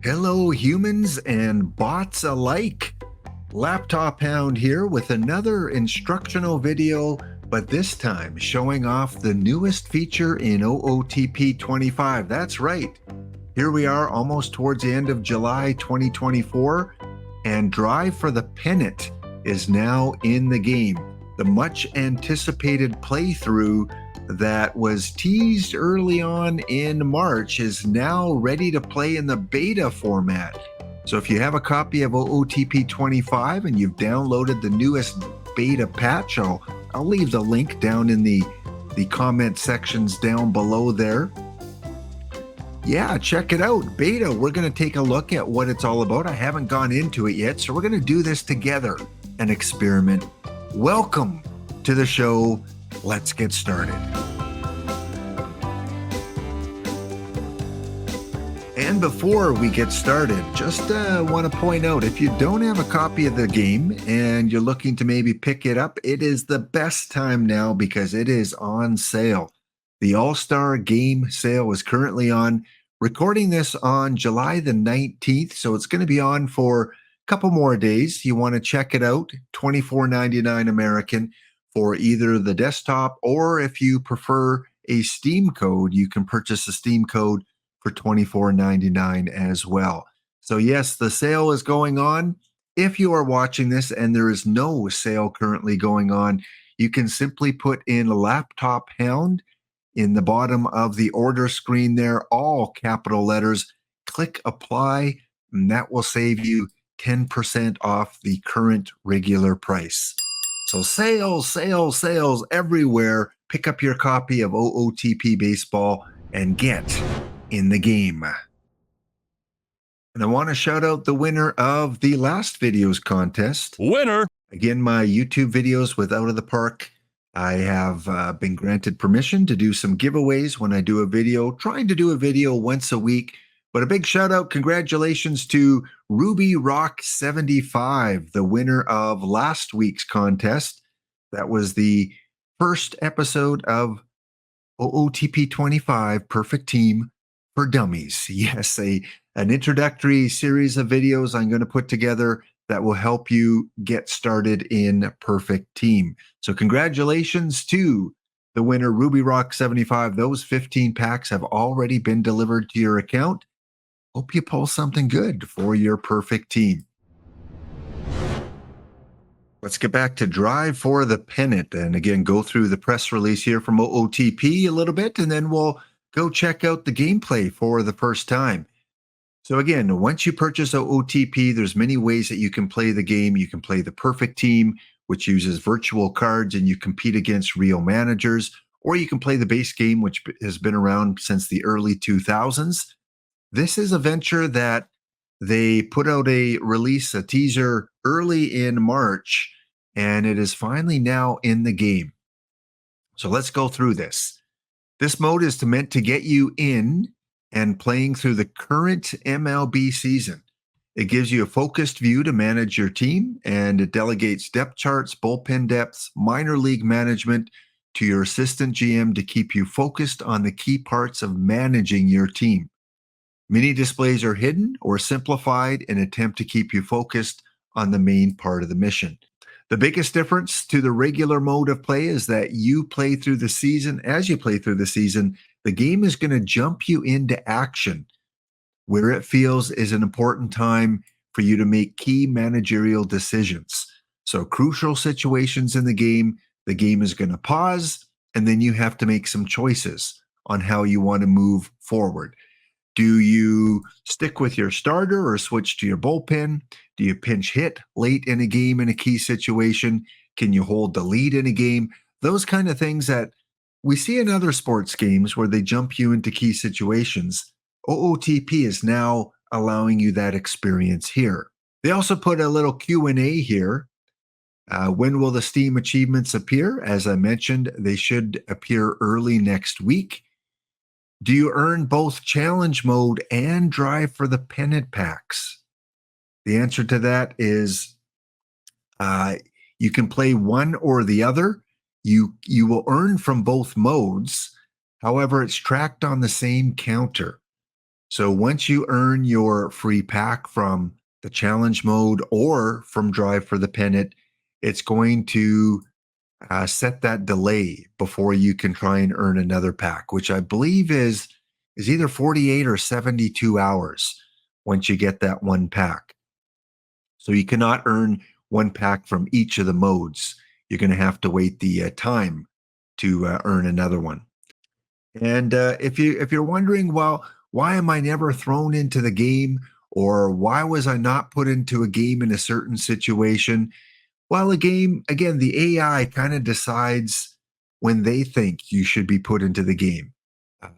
Hello, humans and bots alike. Laptop Hound here with another instructional video, but this time showing off the newest feature in OOTP 25. That's right. Here we are almost towards the end of July 2024, and Drive for the Pennant is now in the game. The much anticipated playthrough that was teased early on in March is now ready to play in the beta format. So if you have a copy of OOTP 25 and you've downloaded the newest beta patch, I'll leave the link down in the comment sections down below there. Yeah, check it out. Beta, we're going to take a look at what it's all about. I haven't gone into it yet, so we're going to do this together, an experiment. Welcome to the show. Let's get started. And before we get started, just want to point out, if you don't have a copy of the game and you're looking to maybe pick it up, it is the best time now because it is on sale. The All-Star Game sale is currently on. Recording this on July the 19th, so it's going to be on for a couple more days. You want to check it out, $24.99 American for either the desktop, or if you prefer a Steam code, you can purchase a Steam code for $24.99 as well. So yes, the sale is going on. If you are watching this and there is no sale currently going on, you can simply put in Laptop Hound in the bottom of the order screen there, all capital letters. Click apply, and that will save you 10% off the current regular price. So sales, sales, sales everywhere. Pick up your copy of OOTP Baseball and get in the game. And I want to shout out the winner of the last video's contest. Winner! Again, my YouTube videos with Out of the Park, I have been granted permission to do some giveaways when I do a video, trying to do a video once a week. But a big shout out, congratulations to Ruby Rock 75, the winner of last week's contest. That was the first episode of OOTP 25 Perfect Team for Dummies. Yes, an introductory series of videos I'm going to put together that will help you get started in Perfect Team. So congratulations to the winner, Ruby Rock 75. Those 15 packs have already been delivered to your account. Hope you pull something good for your perfect team. Let's get back to Drive for the Pennant, and again, go through the press release here from OOTP a little bit, and then we'll go check out the gameplay for the first time. So again, once you purchase OOTP, there's many ways that you can play the game. You can play the perfect team, which uses virtual cards and you compete against real managers, or you can play the base game, which has been around since the early 2000s. This is a venture that they put out a teaser early in March, and it is finally now in the game. So let's go through this. This mode is meant to get you in and playing through the current MLB season. It gives you a focused view to manage your team, and it delegates depth charts, bullpen depths, minor league management to your assistant GM to keep you focused on the key parts of managing your team. Many displays are hidden or simplified in an attempt to keep you focused on the main part of the mission. The biggest difference to the regular mode of play is that you play through the season. As you play through the season, the game is going to jump you into action where it feels is an important time for you to make key managerial decisions. So crucial situations in the game is going to pause, and then you have to make some choices on how you want to move forward. Do you stick with your starter or switch to your bullpen? Do you pinch hit late in a game in a key situation? Can you hold the lead in a game? Those kind of things that we see in other sports games where they jump you into key situations. OOTP is now allowing you that experience here. They also put a little Q&A here. When will the Steam achievements appear? As I mentioned, they should appear early next week. Do you earn both challenge mode and Drive for the Pennant packs? The answer to that is you can play one or the other. You will earn from both modes. However, it's tracked on the same counter. So once you earn your free pack from the challenge mode or from Drive for the Pennant, it's going to set that delay before you can try and earn another pack, which I believe is either 48 or 72 hours once you get that one pack. So you cannot earn one pack from each of the modes. You're going to have to wait the time to earn another one. And if you're wondering, well, why am I never thrown into the game, or why was I not put into a game in a certain situation? Well, a game, again, the AI kind of decides when they think you should be put into the game.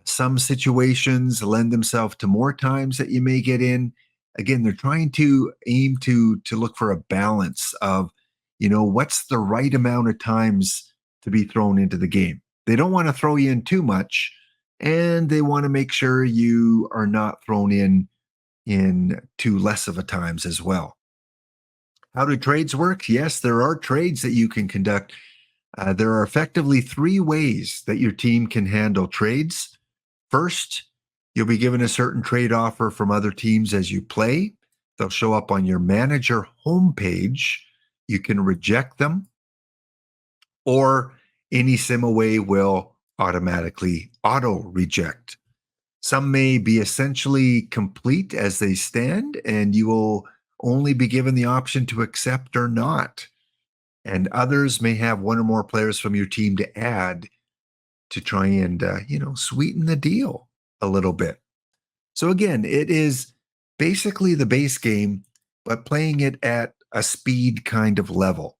Some situations lend themselves to more times that you may get in. Again, they're trying to aim to look for a balance of, what's the right amount of times to be thrown into the game. They don't want to throw you in too much, and they want to make sure you are not thrown in too less of a times as well. How do trades work? Yes, there are trades that you can conduct. There are effectively three ways that your team can handle trades. First, you'll be given a certain trade offer from other teams as you play. They'll show up on your manager homepage. You can reject them, or any SimAway will automatically auto reject. Some may be essentially complete as they stand, and you will only be given the option to accept or not. And others may have one or more players from your team to add to try and, sweeten the deal a little bit. So again, it is basically the base game, but playing it at a speed kind of level.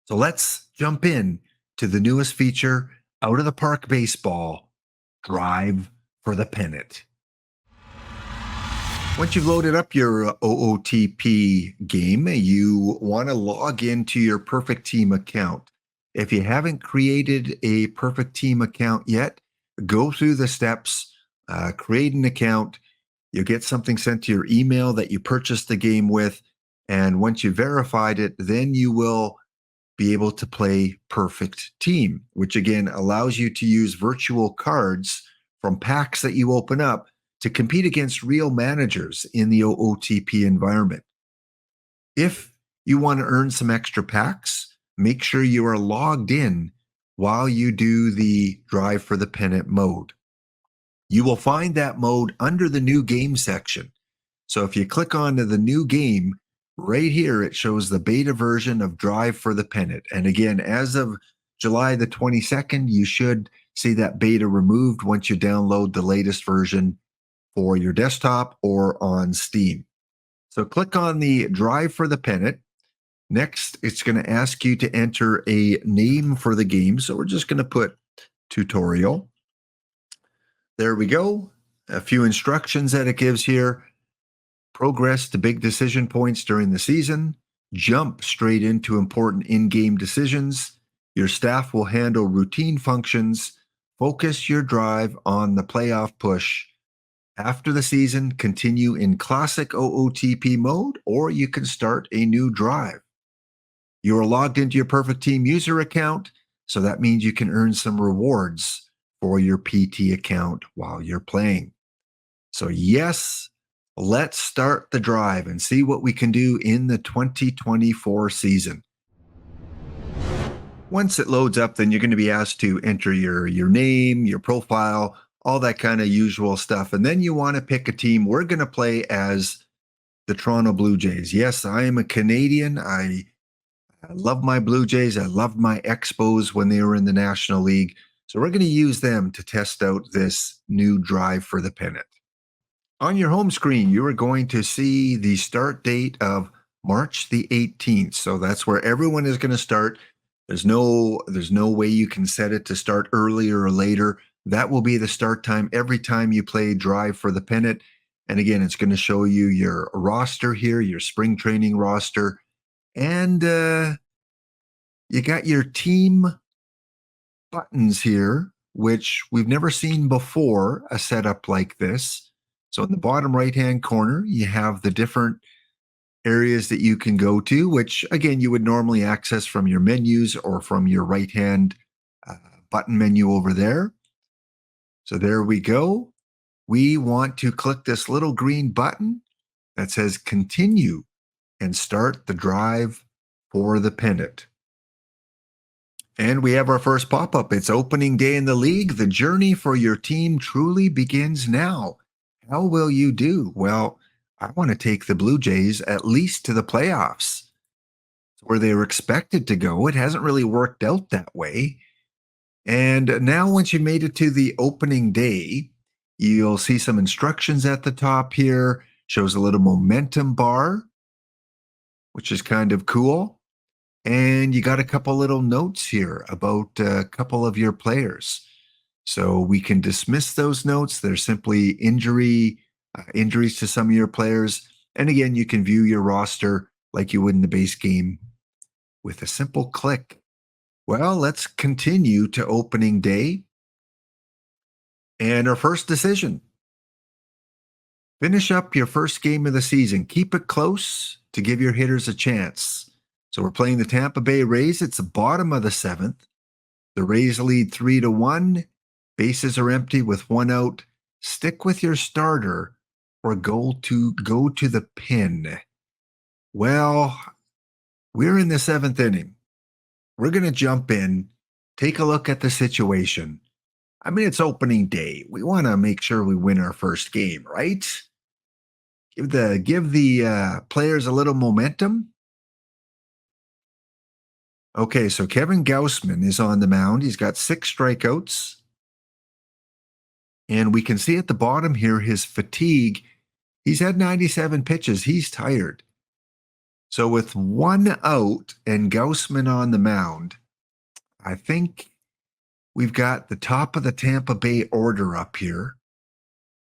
So let's jump in to the newest feature, Out of the Park Baseball, Drive for the Pennant. Once you've loaded up your OOTP game, you want to log into your Perfect Team account. If you haven't created a Perfect Team account yet, go through the steps, create an account. You'll get something sent to your email that you purchased the game with. And once you've verified it, then you will be able to play Perfect Team, which again allows you to use virtual cards from packs that you open up to compete against real managers in the OOTP environment. If you want to earn some extra packs, make sure you are logged in while you do the Drive for the Pennant mode. You will find that mode under the new game section. So if you click on the new game, right here, it shows the beta version of Drive for the Pennant. And again, as of July the 22nd, you should see that beta removed once you download the latest version for your desktop or on Steam. So click on the Drive for the Pennant. Next, it's going to ask you to enter a name for the game. So we're just going to put tutorial. There we go. A few instructions that it gives here. Progress to big decision points during the season. Jump straight into important in-game decisions. Your staff will handle routine functions. Focus your drive on the playoff push. After the season, continue in classic OOTP mode, or you can start a new drive. You are logged into your Perfect Team user account, so that means you can earn some rewards for your PT account while you're playing. So yes, let's start the drive and see what we can do in the 2024 season. Once it loads up, then you're going to be asked to enter your name, your profile, all that kind of usual stuff. And then you want to pick a team. We're going to play as the Toronto Blue Jays. Yes, I am a Canadian. I love my Blue Jays. I loved my Expos when they were in the National League. So we're going to use them to test out this new Drive for the Pennant. On your home screen, you are going to see the start date of March the 18th. So that's where everyone is going to start. There's no way you can set it to start earlier or later. That will be the start time every time you play Drive for the Pennant. And again, it's going to show you your roster here, your spring training roster. And you got your team buttons here, which we've never seen before, a setup like this. So in the bottom right-hand corner, you have the different areas that you can go to, which again, you would normally access from your menus or from your right-hand button menu over there. So there we go. we want to click this little green button that says continue and start the drive for the pennant. And we have our first pop-up. It's opening day in the league. The journey for your team truly begins now. How will you do? Well, I want to take the Blue Jays at least to the playoffs where they were expected to go. It hasn't really worked out that way. And now once you made it to the opening day, you'll see some instructions at the top here. Shows a little momentum bar, which is kind of cool. And you got a couple little notes here about a couple of your players. So we can dismiss those notes. They're simply injuries to some of your players. And again, you can view your roster like you would in the base game with a simple click. Well, let's continue to opening day. And our first decision. Finish up your first game of the season. Keep it close to give your hitters a chance. So we're playing the Tampa Bay Rays. It's the bottom of the seventh. The Rays lead 3-1. Bases are empty with one out. Stick with your starter or go to the pin. Well, we're in the seventh inning. We're going to jump in, take a look at the situation. I mean, it's opening day. We want to make sure we win our first game, right? Give the players a little momentum. Okay, so Kevin Gausman is on the mound. He's got 6 strikeouts. And we can see at the bottom here his fatigue. He's had 97 pitches. He's tired. So with one out and Gausman on the mound, I think we've got the top of the Tampa Bay order up here.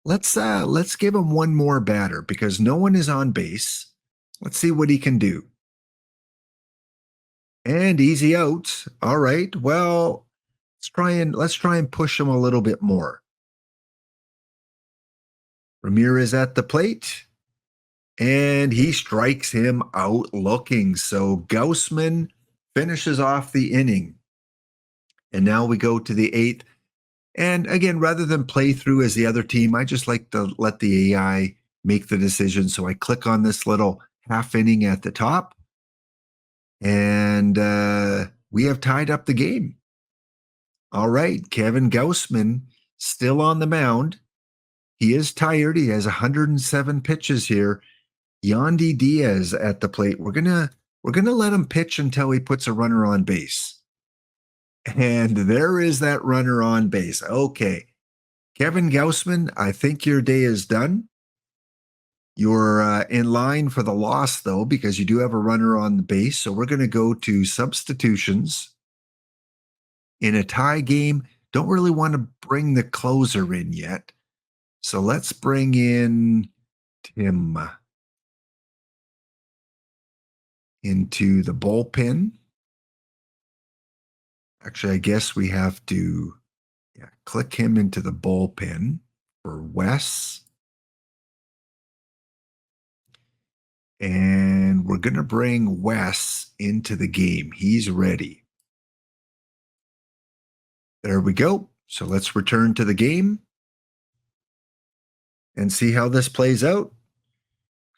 Let's give him one more batter because no one is on base. Let's see what he can do. And easy out. All right. Well, let's try and push him a little bit more. Ramirez at the plate. And he strikes him out looking. So Gausman finishes off the inning. And now we go to the 8th. And again, rather than play through as the other team, I just like to let the AI make the decision. So I click on this little half inning at the top. And we have tied up the game. All right, Kevin Gausman still on the mound. He is tired. He has 107 pitches here. Yandy Diaz at the plate. We're gonna let him pitch until he puts a runner on base. And there is that runner on base. Okay, Kevin Gausman, I think your day is done. You're in line for the loss, though, because you do have a runner on the base. So we're going to go to substitutions. In a tie game, don't really want to bring the closer in yet. So let's bring in Tim into the bullpen. Actually, I guess we have to click him into the bullpen for Wes. And we're going to bring Wes into the game. He's ready. There we go. So let's return to the game and see how this plays out.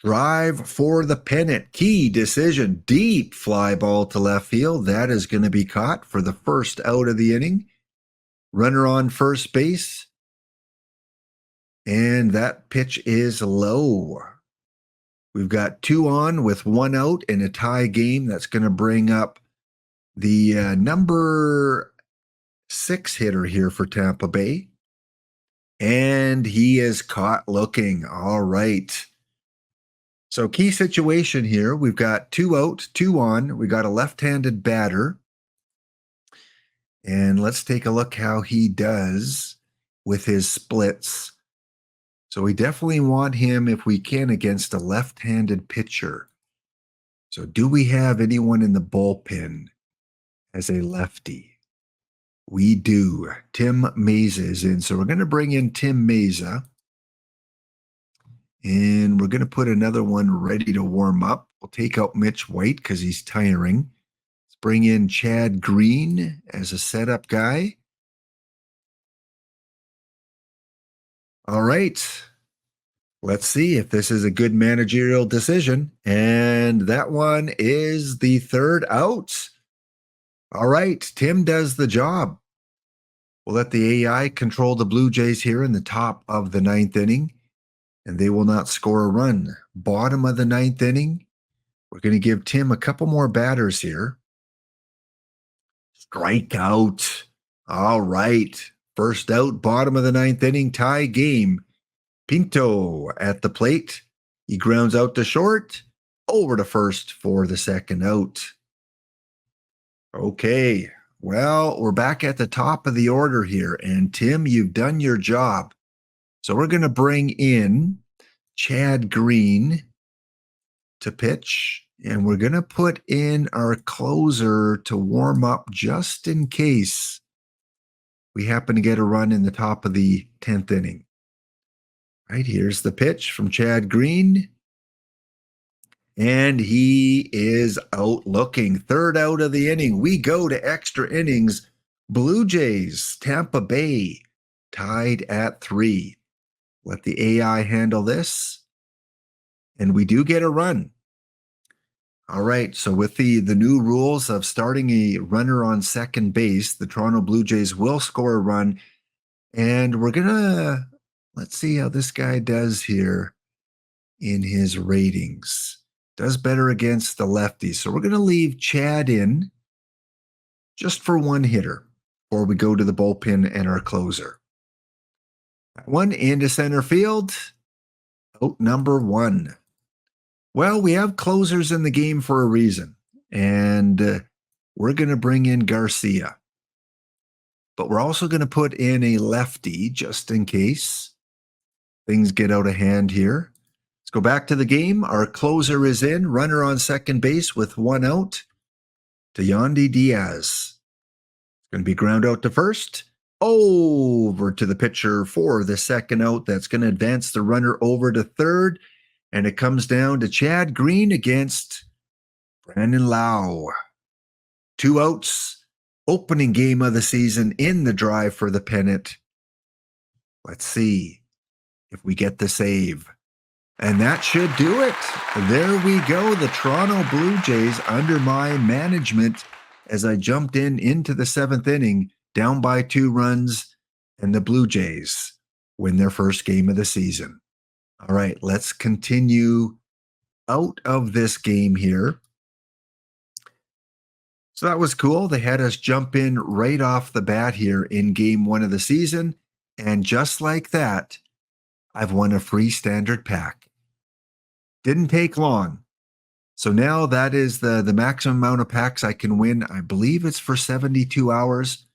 Drive for the pennant. Key decision. Deep fly ball to left field. That is going to be caught for the first out of the inning. Runner on first base. And that pitch is low. We've got 2 on with 1 out in a tie game. That's going to bring up the number 6 hitter here for Tampa Bay. And he is caught looking. All right. So key situation here. We've got 2 out, 2 on. We got a left-handed batter. And let's take a look how he does with his splits. So we definitely want him, if we can, against a left-handed pitcher. So do we have anyone in the bullpen as a lefty? We do. Tim Meza is in. So we're going to bring in Tim Meza. And we're going to put another one ready to warm up. We'll take out Mitch White because he's tiring. Let's bring in Chad Green as a setup guy. All right. Let's see if this is a good managerial decision. And that one is the third out. All right. Tim does the job. We'll let the AI control the Blue Jays here in the top of the ninth inning, and they will not score a run. Bottom of the ninth inning, we're going to give Tim a couple more batters here. Strikeout. All right. First out, bottom of the ninth inning, tie game. Pinto at the plate. He grounds out to short, over to first for the second out. Okay. Well, we're back at the top of the order here. And Tim, you've done your job. So we're going to bring in Chad Green to pitch. And we're going to put in our closer to warm up just in case we happen to get a run in the top of the 10th inning. Right, here's the pitch from Chad Green. And he is out looking. Third out of the inning. We go to extra innings. Blue Jays, Tampa Bay, tied at 3. Let the AI handle this. And we do get a run. All right, so with the new rules of starting a runner on second base, the Toronto Blue Jays will score a run. And we're going to, let's see how this guy does here in his ratings. Does better against the lefties. So we're going to leave Chad in just for one hitter before we go to the bullpen and our closer. One into center field. Out number 1. Well, we have closers in the game for a reason. And we're going to bring in Garcia. But we're also going to put in a lefty just in case things get out of hand here. Let's go back to the game. Our closer is in. Runner on second base with 1 out. To Yandy Diaz. It's going to be ground out to first. Over to the pitcher for the second out. That's going to advance the runner over to third. And it comes down to Chad Green against Brandon Lau. 2 outs. Opening game of the season in the drive for the pennant. Let's see if we get the save. And that should do it. There we go. The Toronto Blue Jays under my management as I jumped into the 7th inning, down by 2 runs, and the Blue Jays win their first game of the season. All right, let's continue out of this game here. So that was cool. They had us jump in right off the bat here in game 1 of the season. And just like that, I've won a free standard pack. Didn't take long. So now that is the maximum amount of packs I can win. I believe it's for 72 hours.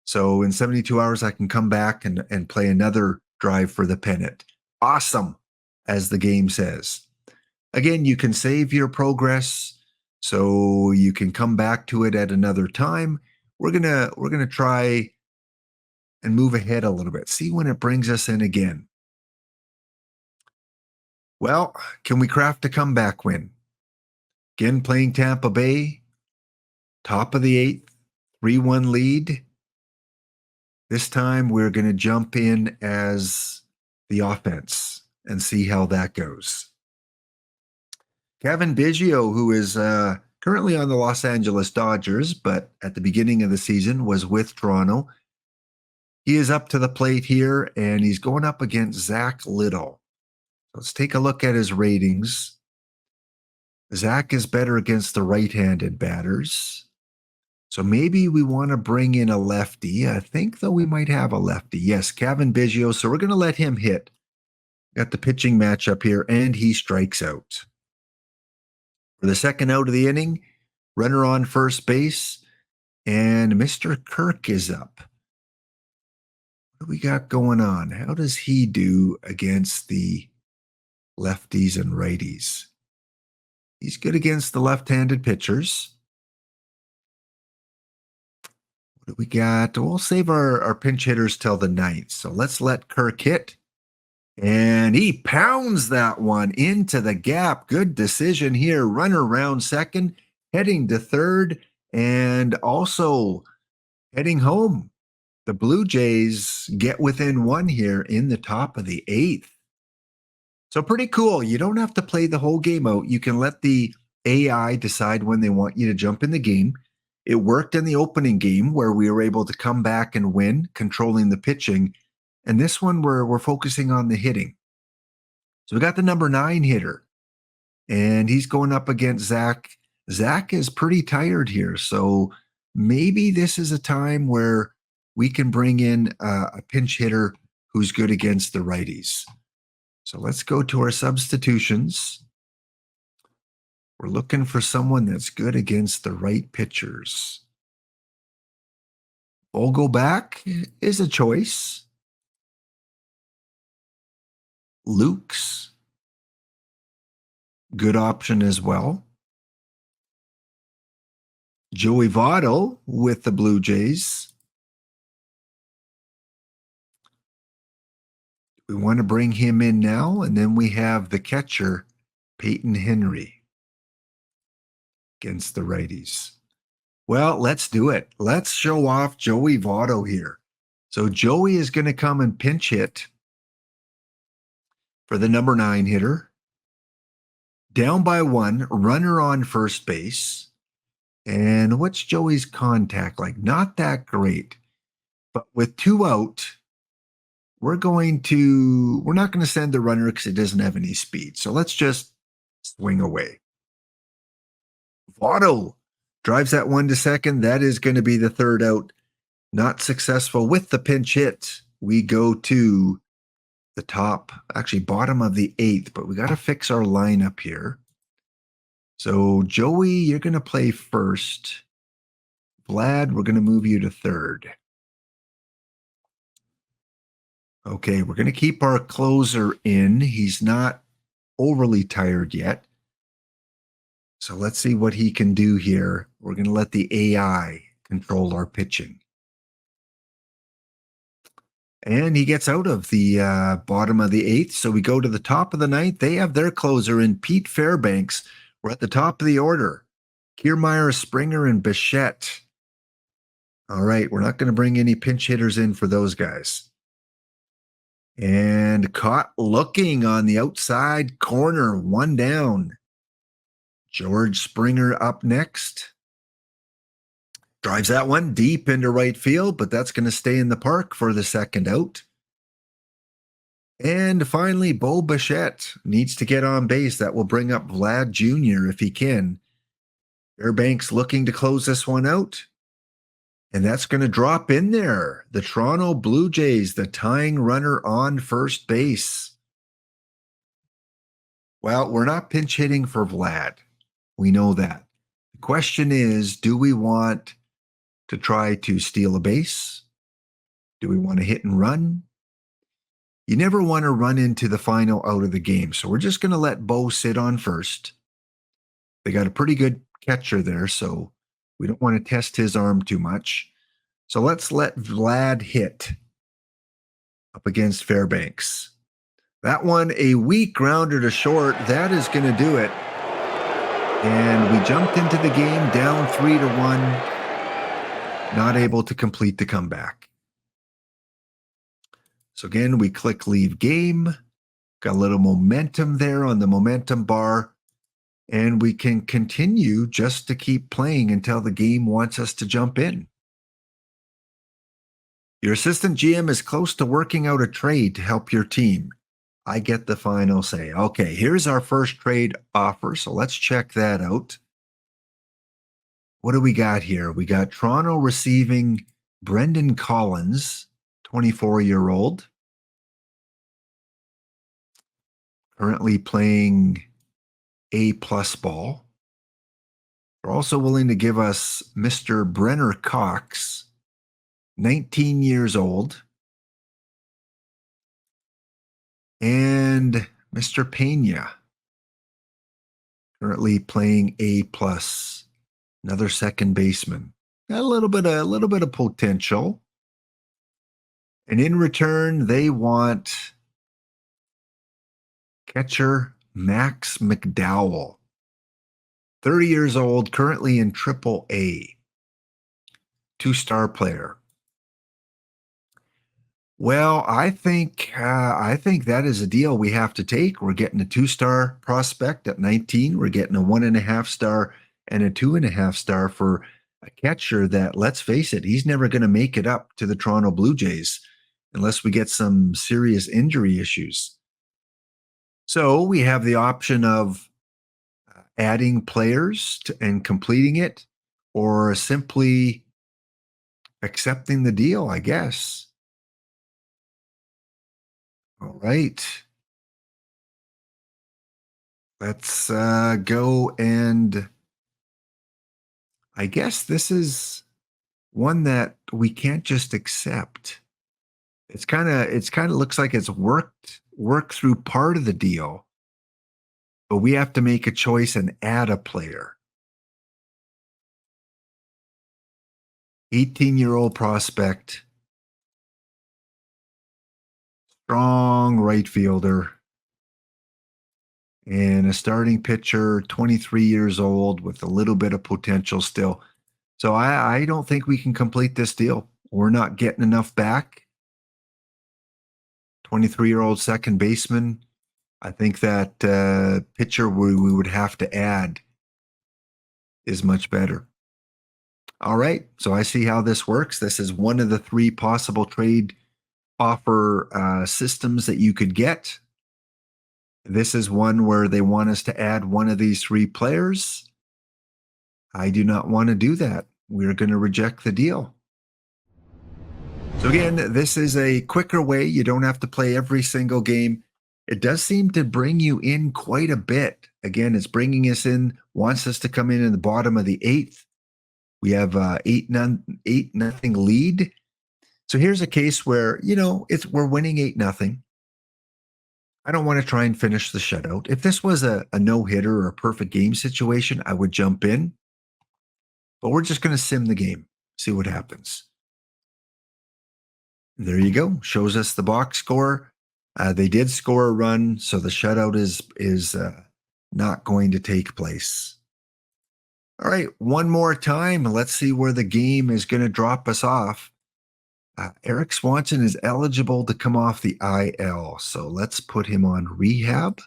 So in 72 hours, I can come back and play another drive for the pennant. Awesome, as the game says. Again, you can save your progress so you can come back to it at another time. We're gonna try and move ahead a little bit. See when it brings us in again. Well, can we craft a comeback win? Again, playing Tampa Bay, top of the 8th, 3-1 lead. This time we're going to jump in as the offense and see how that goes. Kevin Biggio, who is currently on the Los Angeles Dodgers, but at the beginning of the season was with Toronto. He is up to the plate here, and he's going up against Zach Liddell. Let's take a look at his ratings. Zach is better against the right-handed batters. So maybe we want to bring in a lefty. I think, though, we might have a lefty. Yes, Kevin Biggio. So we're going to let him hit. Got the pitching matchup here, and he strikes out. For the second out of the inning, runner on first base, and Mr. Kirk is up. What do we got going on? How does he do against the lefties and righties? He's good against the left-handed pitchers. What do we got? We'll save our pinch hitters till the 9th. So let's let Kirk hit. And he pounds that one into the gap. Good decision here. Runner around second, heading to third, and also heading home. The Blue Jays get within one here in the top of the 8th. So pretty cool. You don't have to play the whole game out. You can let the AI decide when they want you to jump in the game. It worked in the opening game where we were able to come back and win, controlling the pitching. And this one, we're focusing on the hitting. So we got the number 9 hitter, and he's going up against Zach. Zach is pretty tired here. So maybe this is a time where we can bring in a pinch hitter who's good against the righties. So let's go to our substitutions. We're looking for someone that's good against the right pitchers. Back is a choice. Luke's good option as well. Joey Votto with the Blue Jays. We want to bring him in now, and then we have the catcher, Peyton Henry, against the righties. Well, let's do it. Let's show off Joey Votto here. So Joey is going to come and pinch hit for the number 9 hitter. Down by 1, runner on first base. And what's Joey's contact like? Not that great. But with 2 out, we're not going to send the runner because it doesn't have any speed. So let's just swing away. Votto drives that one to second. That is going to be the 3rd out. Not successful with the pinch hit. We go to the bottom of the 8th, but we got to fix our lineup here. So Joey, you're going to play first. Vlad, we're going to move you to 3rd. Okay, we're going to keep our closer in. He's not overly tired yet. So let's see what he can do here. We're going to let the AI control our pitching. And he gets out of the bottom of the 8th. So we go to the top of the 9th. They have their closer in Pete Fairbanks. We're at the top of the order. Kiermaier, Springer, and Bichette. All right, we're not going to bring any pinch hitters in for those guys. And caught looking on the outside corner, 1 down. George Springer up next. Drives that one deep into right field, but that's going to stay in the park for the 2nd out. And finally, Bo Bichette needs to get on base. That will bring up Vlad Jr. if he can. Fairbanks looking to close this one out. And that's going to drop in there. The Toronto Blue Jays, the tying runner on first base. Well, we're not pinch hitting for Vlad. We know that. The question is, do we want to try to steal a base? Do we want to hit and run? You never want to run into the final out of the game. So we're just going to let Bo sit on first. They got a pretty good catcher there, so we don't want to test his arm too much. So let's let Vlad hit up against Fairbanks. That one, a weak grounder to short. That is going to do it. And we jumped into the game down 3-1, not able to complete the comeback. So again, we click leave game. Got a little momentum there on the momentum bar. And we can continue just to keep playing until the game wants us to jump in. Your assistant GM is close to working out a trade to help your team. I get the final say. Okay, here's our first trade offer. So let's check that out. What do we got here? We got Toronto receiving Brendan Collins, 24-year-old. Currently playing A+ ball. They're also willing to give us Mr. Brenner Cox, 19 years old. And Mr. Pena, currently playing A+, another second baseman. Got a little bit of potential. And in return, they want catcher Max McDowell, 30 years old, currently in AAA, 2-star player. Well, I think that is a deal we have to take. We're getting a 2-star prospect at 19. We're getting a 1.5-star and a 2.5-star for a catcher that, let's face it, he's never going to make it up to the Toronto Blue Jays unless we get some serious injury issues. So we have the option of adding players and completing it, or simply accepting the deal, I guess. All right. Let's go, and I guess this is one that we can't just accept. It's kind of looks like it's worked through part of the deal, but we have to make a choice and add a player. 18-year-old prospect, strong right fielder, and a starting pitcher, 23 years old with a little bit of potential still. So I don't think we can complete this deal. We're not getting enough back. 23-year-old second baseman. I think that pitcher we would have to add is much better. All right. So I see how this works. This is one of the 3 possible trade offer systems that you could get. This is one where they want us to add one of these 3 players. I do not want to do that. We're going to reject the deal. So again, this is a quicker way. You don't have to play every single game. It does seem to bring you in quite a bit. Again, it's bringing us in, wants us to come in the bottom of the 8th. We have 8-0 lead. So here's a case where, we're winning 8-0. I don't want to try and finish the shutout. If this was a no-hitter or a perfect game situation, I would jump in. But we're just going to sim the game, see what happens. There you go. Shows us the box score. They did score a run, so the shutout is not going to take place. All right, one more time. Let's see where the game is going to drop us off. Eric Swanson is eligible to come off the IL, so let's put him on rehab.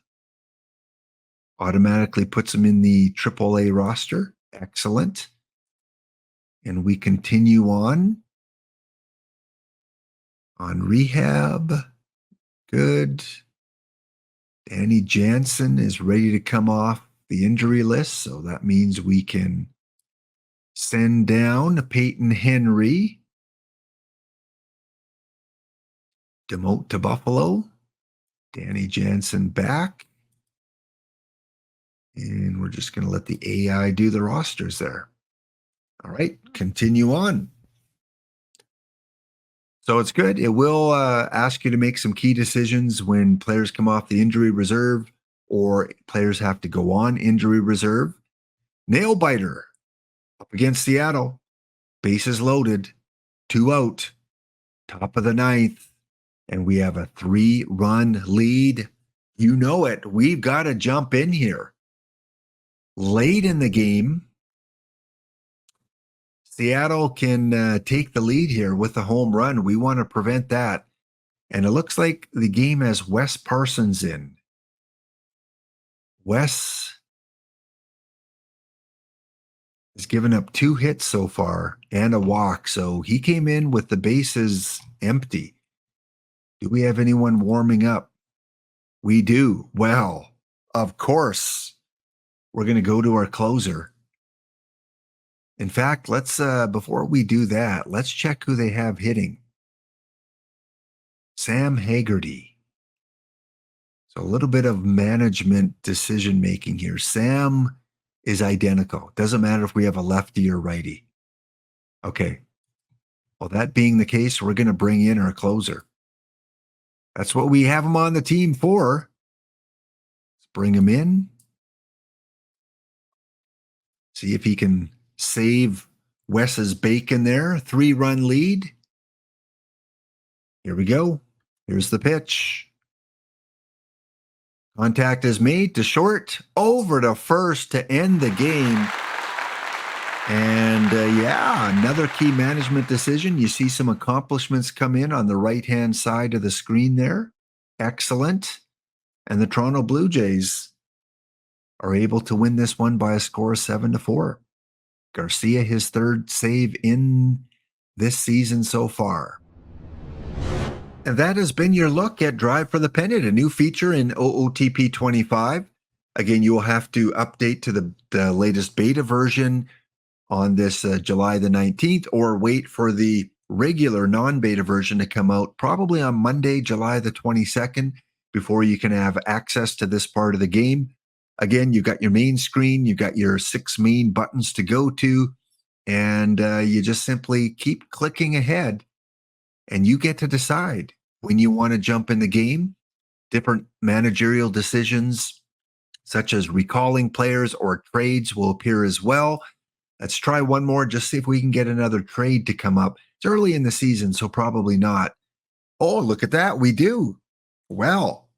Automatically puts him in the AAA roster. Excellent. And we continue on rehab. Good. Danny Jansen is ready to come off the injury list, so that means we can send down Peyton Henry. Demote to Buffalo. Danny Jansen back. And we're just going to let the AI do the rosters there. All right, continue on. So it's good. It will ask you to make some key decisions when players come off the injury reserve or players have to go on injury reserve. Nail biter up against Seattle. Bases loaded. 2 out. Top of the 9th. And we have a 3-run lead. You know it. We've got to jump in here. Late in the game, Seattle can take the lead here with a home run. We want to prevent that. And it looks like the game has Wes Parsons in. Wes has given up 2 hits so far and a walk. So he came in with the bases empty. Do we have anyone warming up? We do. Well, of course, we're going to go to our closer. In fact, let's before we do that, let's check who they have hitting. Sam Haggerty. So a little bit of management decision making here. Sam is identical. Doesn't matter if we have a lefty or righty. Okay. Well, that being the case, we're going to bring in our closer. That's what we have him on the team for. Let's bring him in. See if he can save Wes's bacon there. 3-run lead. Here we go. Here's the pitch. Contact is made to short, over to first to end the game. And yeah, another key management decision. You see some accomplishments come in on the right-hand side of the screen there. Excellent. And the Toronto Blue Jays are able to win this one by a score of 7-4. Garcia, his third save in this season so far. And that has been your look at Drive for the Pennant, a new feature in OOTP 25. Again, you will have to update to the latest beta version on this July the 19th, or wait for the regular non-beta version to come out probably on Monday, July the 22nd, before you can have access to this part of the game. Again, you've got your main screen, you've got your 6 main buttons to go to, and you just simply keep clicking ahead, and you get to decide when you want to jump in the game. Different managerial decisions, such as recalling players or trades, will appear as well. Let's try one more, just see if we can get another trade to come up. It's early in the season, so probably not. Oh, look at that. We do. Well,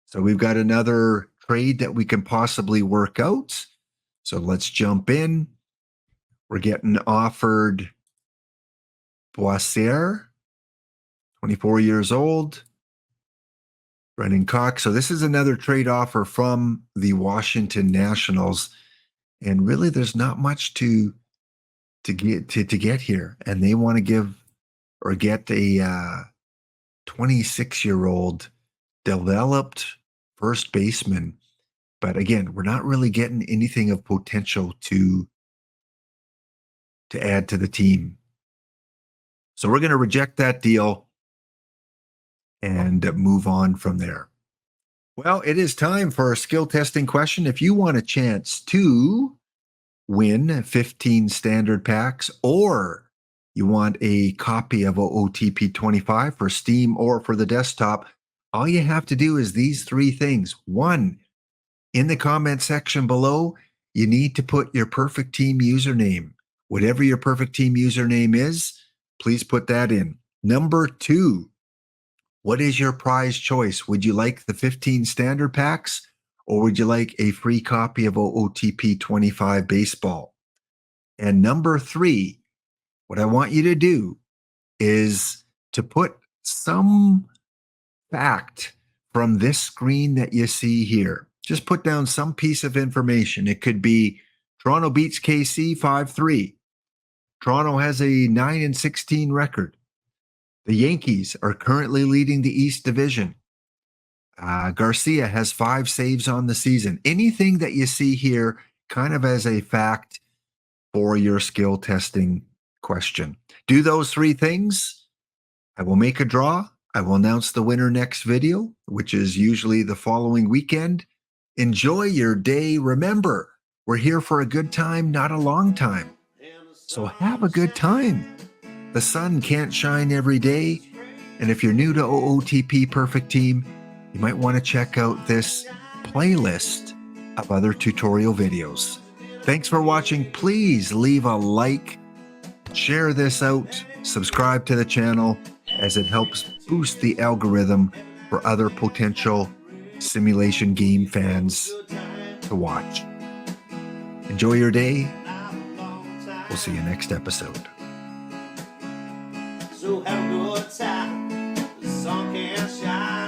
so we've got another trade that we can possibly work out. So let's jump in. We're getting offered Boissier, 24 years old. Brennan Cox. So this is another trade offer from the Washington Nationals. And really, there's not much to get here. And they want to give or get a 26-year-old developed first baseman. But again, we're not really getting anything of potential to add to the team. So we're going to reject that deal and move on from there. Well, it is time for a skill testing question. If you want a chance to win 15 standard packs, or you want a copy of OOTP 25 for Steam or for the desktop, all you have to do is these 3 things. 1, in the comment section below, you need to put your perfect team username. Whatever your perfect team username is, please put that in. Number 2, what is your prize choice? Would you like the 15 standard packs, or would you like a free copy of OOTP 25 baseball? And number 3, what I want you to do is to put some fact from this screen that you see here. Just put down some piece of information. It could be Toronto beats KC 5-3. Toronto has a 9-16 record. The Yankees are currently leading the East Division. Garcia has 5 saves on the season. Anything that you see here kind of as a fact for your skill testing question. Do those 3 things. I will make a draw. I will announce the winner next video, which is usually the following weekend. Enjoy your day. Remember, we're here for a good time, not a long time. So have a good time. The sun can't shine every day. And if you're new to OOTP Perfect Team, you might want to check out this playlist of other tutorial videos. Thanks for watching. Please leave a like, share this out, subscribe to the channel, as it helps boost the algorithm for other potential simulation game fans to watch. Enjoy your day. We'll see you next episode. So have a good time. The sun can't shine.